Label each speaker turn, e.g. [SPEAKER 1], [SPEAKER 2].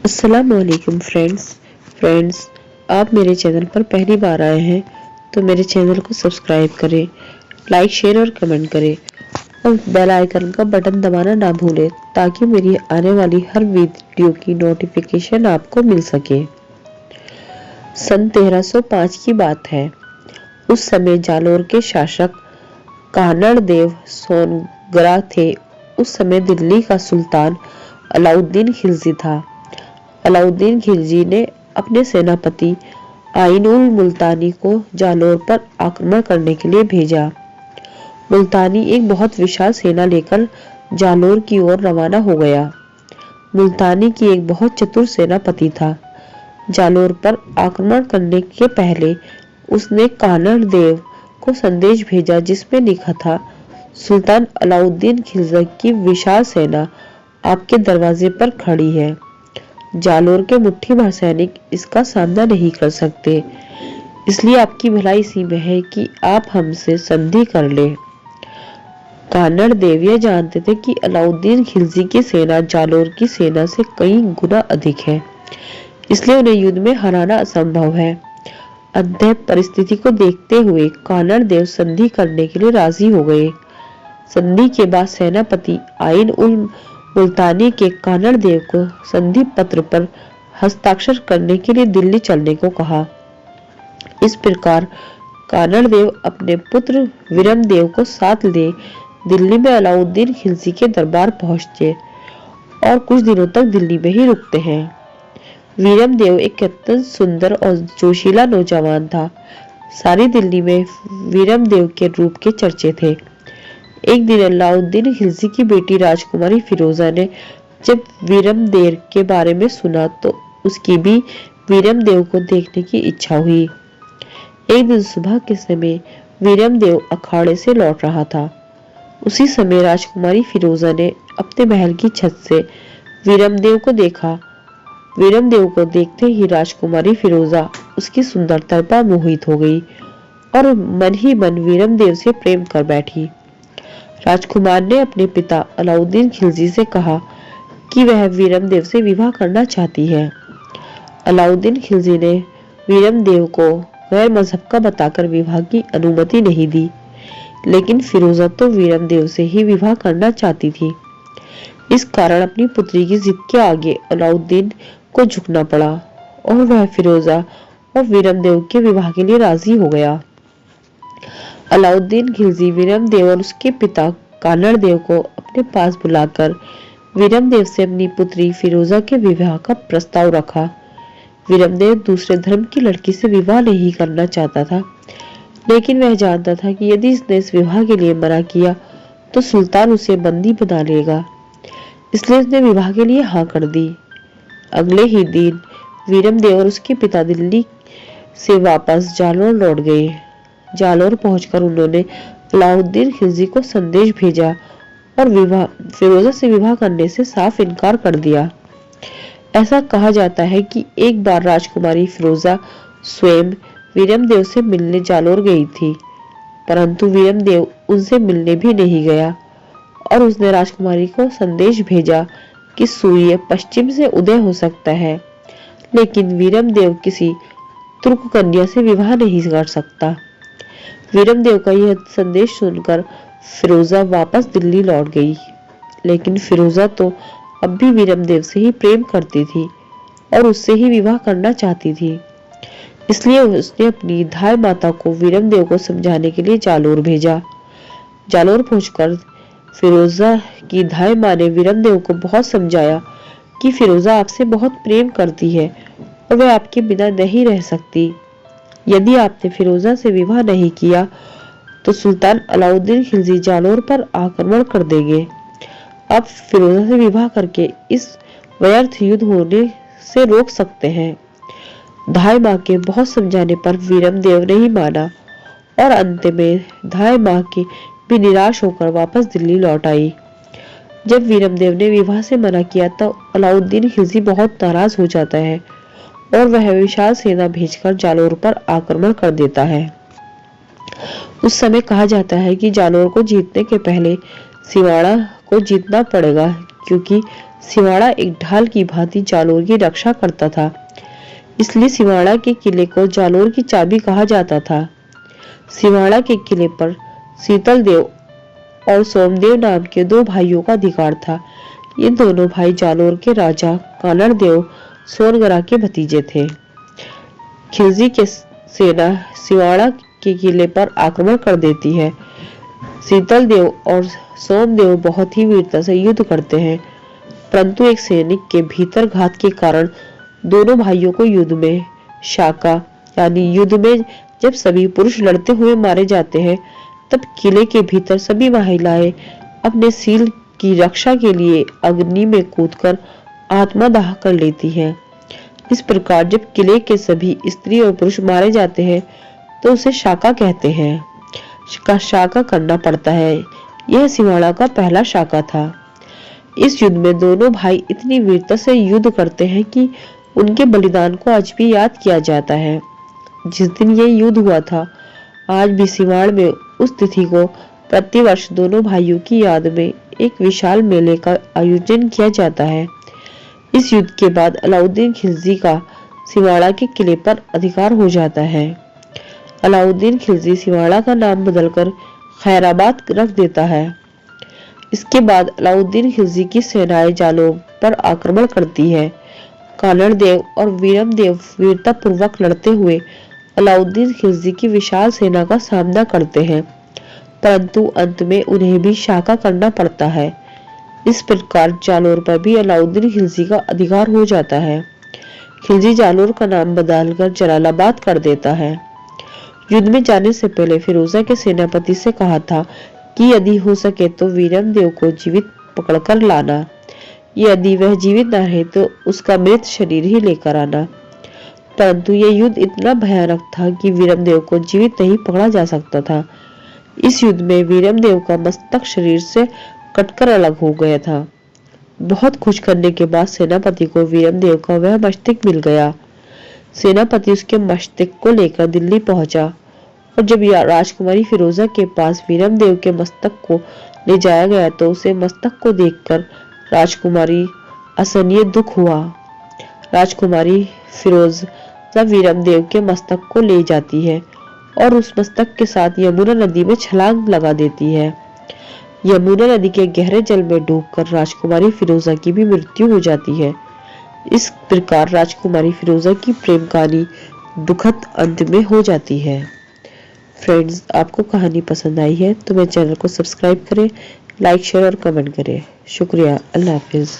[SPEAKER 1] अस्सलामुअलैकुम फ्रेंड्स, आप मेरे चैनल पर पहली बार आए हैं तो मेरे चैनल को सब्सक्राइब करें, लाइक शेयर और कमेंट करें और बेल आइकन का बटन दबाना ना भूलें ताकि मेरी आने वाली हर वीडियो की नोटिफिकेशन आपको मिल सके। सन 1305 की बात है। उस समय जालोर के शासक कानड़ देव सोनगरा थे। उस समय दिल्ली का सुल्तान अलाउद्दीन खिलजी था। अलाउद्दीन खिलजी ने अपने सेनापति आइन उल मुल्तानी को जालोर पर आक्रमण करने के लिए भेजा। मुल्तानी एक बहुत विशाल सेना लेकर जालोर की ओर रवाना हो गया। मुल्तानी की एक बहुत चतुर सेनापति था। जालोर पर आक्रमण करने के पहले उसने कानड़ देव को संदेश भेजा जिसमें लिखा था, सुल्तान अलाउद्दीन खिलजी की विशाल सेना आपके दरवाजे पर खड़ी है। जालोर के मुट्ठी भर सैनिक इसका सामना नहीं कर सकते, इसलिए आपकी भलाई इसी में है कि आप हमसे संधि कर ले। कानड़ देव यह जानते थे कि अलाउद्दीन खिलजी की सेना जालोर की सेना से कई गुना अधिक है, इसलिए उन्हें युद्ध में हराना असंभव है। अतः परिस्थिति को देखते हुए कानड़ देव संधि करने के लिए राजी हो गए। संधि के बाद सेनापति आइन उल मुल्तानी के कानड़ देव को संधि पत्र पर हस्ताक्षर करने के लिए दिल्ली चलने को कहा। इस प्रकार कानड़ देव अपने पुत्र वीरम देव को साथ ले दिल्ली में अलाउद्दीन खिलजी के दरबार पहुंचे और कुछ दिनों तक दिल्ली में ही रुकते हैं। वीरम देव एक अत्यंत सुंदर और जोशीला नौजवान था। सारी दिल्ली में वीरम देव के रूप के चर्चे थे। एक दिन अलाउद्दीन खिलजी की बेटी राजकुमारी फिरोजा ने जब वीरम देव के बारे में सुना तो उसकी भी वीरम देव को देखने की इच्छा हुई। एक दिन सुबह के समय वीरम देव अखाड़े से लौट रहा था। उसी समय राजकुमारी फिरोजा ने अपने महल की छत से वीरम देव को देखा। वीरम देव को देखते ही राजकुमारी फिरोजा उसकी सुंदरता पर मोहित हो गई और मन ही मन वीरम देव से प्रेम कर बैठी। राजकुमार ने अपने पिता अलाउद्दीन खिलजी से कहा कि वह वीरम देव से विवाह करना चाहती है। अलाउद्दीन खिलजी ने वीरम देव को गैर मजहब का बताकर विवाह की अनुमति नहीं दी, लेकिन फिरोजा तो वीरम देव से ही विवाह करना चाहती थी। इस कारण अपनी पुत्री की जिद के आगे अलाउद्दीन को झुकना पड़ा और वह फिरोजा और वीरम देव के विवाह के लिए राजी हो गया। अलाउद्दीन खिलजी वीरम देव और उसके पिता कानड़ देव को अपने पास बुलाकर वीरम देव से अपनी पुत्री फिरोजा के विवाह का प्रस्ताव रखा। वीरम देव दूसरे धर्म की लड़की से विवाह नहीं करना चाहता था, लेकिन वह जानता था कि यदि इसने इस विवाह के लिए मना किया तो सुल्तान उसे बंदी बना लेगा, इसलिए उसने विवाह के लिए हाँ कर दी। अगले ही दिन वीरम देव और उसके पिता दिल्ली से वापस जालोर लौट गए। जालोर पहुंचकर उन्होंने अलाउद्दीन खिलजी को संदेश भेजा और फिरोजा से विवाह करने से साफ इनकार कर दिया। ऐसा कहा जाता है कि एक बार राजकुमारी फिरोजा स्वयं वीरम देव से मिलने जालोर गई थी, परंतु वीरम देव उनसे मिलने भी नहीं गया और उसने राजकुमारी को संदेश भेजा कि सूर्य पश्चिम से उदय हो सकता है, लेकिन वीरम देव किसी तुर्क कन्या से विवाह नहीं कर सकता। वीरम देव का यह संदेश सुनकर फिरोजा वापस दिल्ली लौट गई, लेकिन फिरोजा तो अब भी वीरम देव से ही प्रेम करती थी और उससे ही विवाह करना चाहती थी। इसलिए उसने अपनी धाय माता को वीरम देव को समझाने के लिए जालोर भेजा। जालोर पहुंचकर फिरोजा की धाय माँ ने वीरम देव को बहुत समझाया कि फिरोजा आपसे बहुत प्रेम करती है और वह आपके बिना नहीं रह सकती। यदि आपने फिरोजा से विवाह नहीं किया तो सुल्तान अलाउद्दीन खिलजी जालोर पर आक्रमण कर देंगे। आप फिरोजा से विवाह करके इस व्यर्थ युद्ध होने से रोक सकते हैं। धाय माँ के बहुत समझाने पर वीरम देव नहीं माना और अंत में धाय माँ की भी निराश होकर वापस दिल्ली लौट आई। जब वीरम देव ने विवाह से मना किया तो अलाउद्दीन खिलजी बहुत नाराज हो जाता है और वह विशाल सेना भेजकर जालोर पर आक्रमण कर देता है। उस समय कहा जाता है कि जालोर को जीतने के पहले सिवाड़ा को जीतना पड़ेगा, क्योंकि सिवाड़ा एक ढाल की भांति जालोर की रक्षा करता था, इसलिए सिवाड़ा के किले को जालोर की चाबी कहा जाता था। सिवाड़ा के किले पर शीतल देव और सोमदेव नाम के दो भाइयों का अधिकार था। ये दोनों भाई जालोर के राजा कानड़ देव सोनगरा के भतीजे थे। खिलजी के सेना सिवाड़ा के किले पर आक्रमण कर देती है। शीतल देव और सोमदेव बहुत ही वीरता से युद्ध करते हैं, परंतु एक सैनिक के भीतर घात के कारण दोनों भाइयों को युद्ध में शाका यानी युद्ध में जब सभी पुरुष लड़ते हुए मारे जाते हैं, तब किले के भीतर सभी महिलाएं अपने सील की रक्षा के लिए अग्नि में कूदकर आत्मदाह कर लेती हैं। इस प्रकार जब किले के सभी स्त्री और पुरुष मारे जाते हैं तो उसे शाका कहते हैं। शाका करना पड़ता है। यह सिवाड़ा का पहला शाका था। इस युद्ध में दोनों भाई इतनी वीरता से युद्ध करते हैं कि उनके बलिदान को आज भी याद किया जाता है। जिस दिन यह युद्ध हुआ था, आज भी सिवाड़ में उस तिथि को प्रतिवर्ष दोनों भाइयों की याद में एक विशाल मेले का आयोजन किया जाता है। इस युद्ध के बाद अलाउद्दीन खिलजी का सिवाड़ा के किले पर अधिकार हो जाता है। अलाउद्दीन खिलजी सिवाड़ा का नाम बदलकर खैराबाद रख देता है। इसके बाद अलाउद्दीन खिलजी की सेनाएं जालोर पर आक्रमण करती है। कानड़ देव और वीरम देव वीरता पूर्वक लड़ते हुए अलाउद्दीन खिलजी की विशाल सेना का सामना करते हैं, परंतु अंत में उन्हें भी शाका करना पड़ता है। इस प्रकार जालोर पर भी अलाउद्दीन खिलजी का अधिकार हो जाता है। खिलजी जालोर का नाम बदलकर जलालाबाद कर देता है। युद्ध में जाने से पहले फिरोजा के सेनापति से कहा था कि यदि हो सके तो वीरम देव को जीवित पकड़कर लाना, यदि वह जीवित न रहे तो उसका मृत शरीर ही लेकर आना। परंतु यह युद्ध इतना भयानक था कि वीरम देव को जीवित नहीं पकड़ा जा सकता था। इस युद्ध में वीरम देव का मस्तक शरीर से कटकर अलग हो गया था। बहुत खोज करने के बाद सेनापति को वीरम देव का वह मस्तक मिल गया। सेनापति उसके मस्तक को लेकर दिल्ली पहुंचा और जब राजकुमारी फिरोजा के पास वीरम देव के मस्तक को ले जाया गया तो उसे मस्तक को देखकर राजकुमारी असहनीय दुख हुआ। राजकुमारी फिरोजा वीरम देव के मस्तक को ले जाती है और उस मस्तक के साथ यमुना नदी में छलांग लगा देती है। यमुना नदी के गहरे जल में डूबकर राजकुमारी फिरोजा की भी मृत्यु हो जाती है। इस प्रकार राजकुमारी फिरोजा की प्रेम कहानी दुखद अंत में हो जाती है। फ्रेंड्स, आपको कहानी पसंद आई है तो मेरे चैनल को सब्सक्राइब करें, लाइक शेयर और कमेंट करें। शुक्रिया। अल्लाह हाफिज।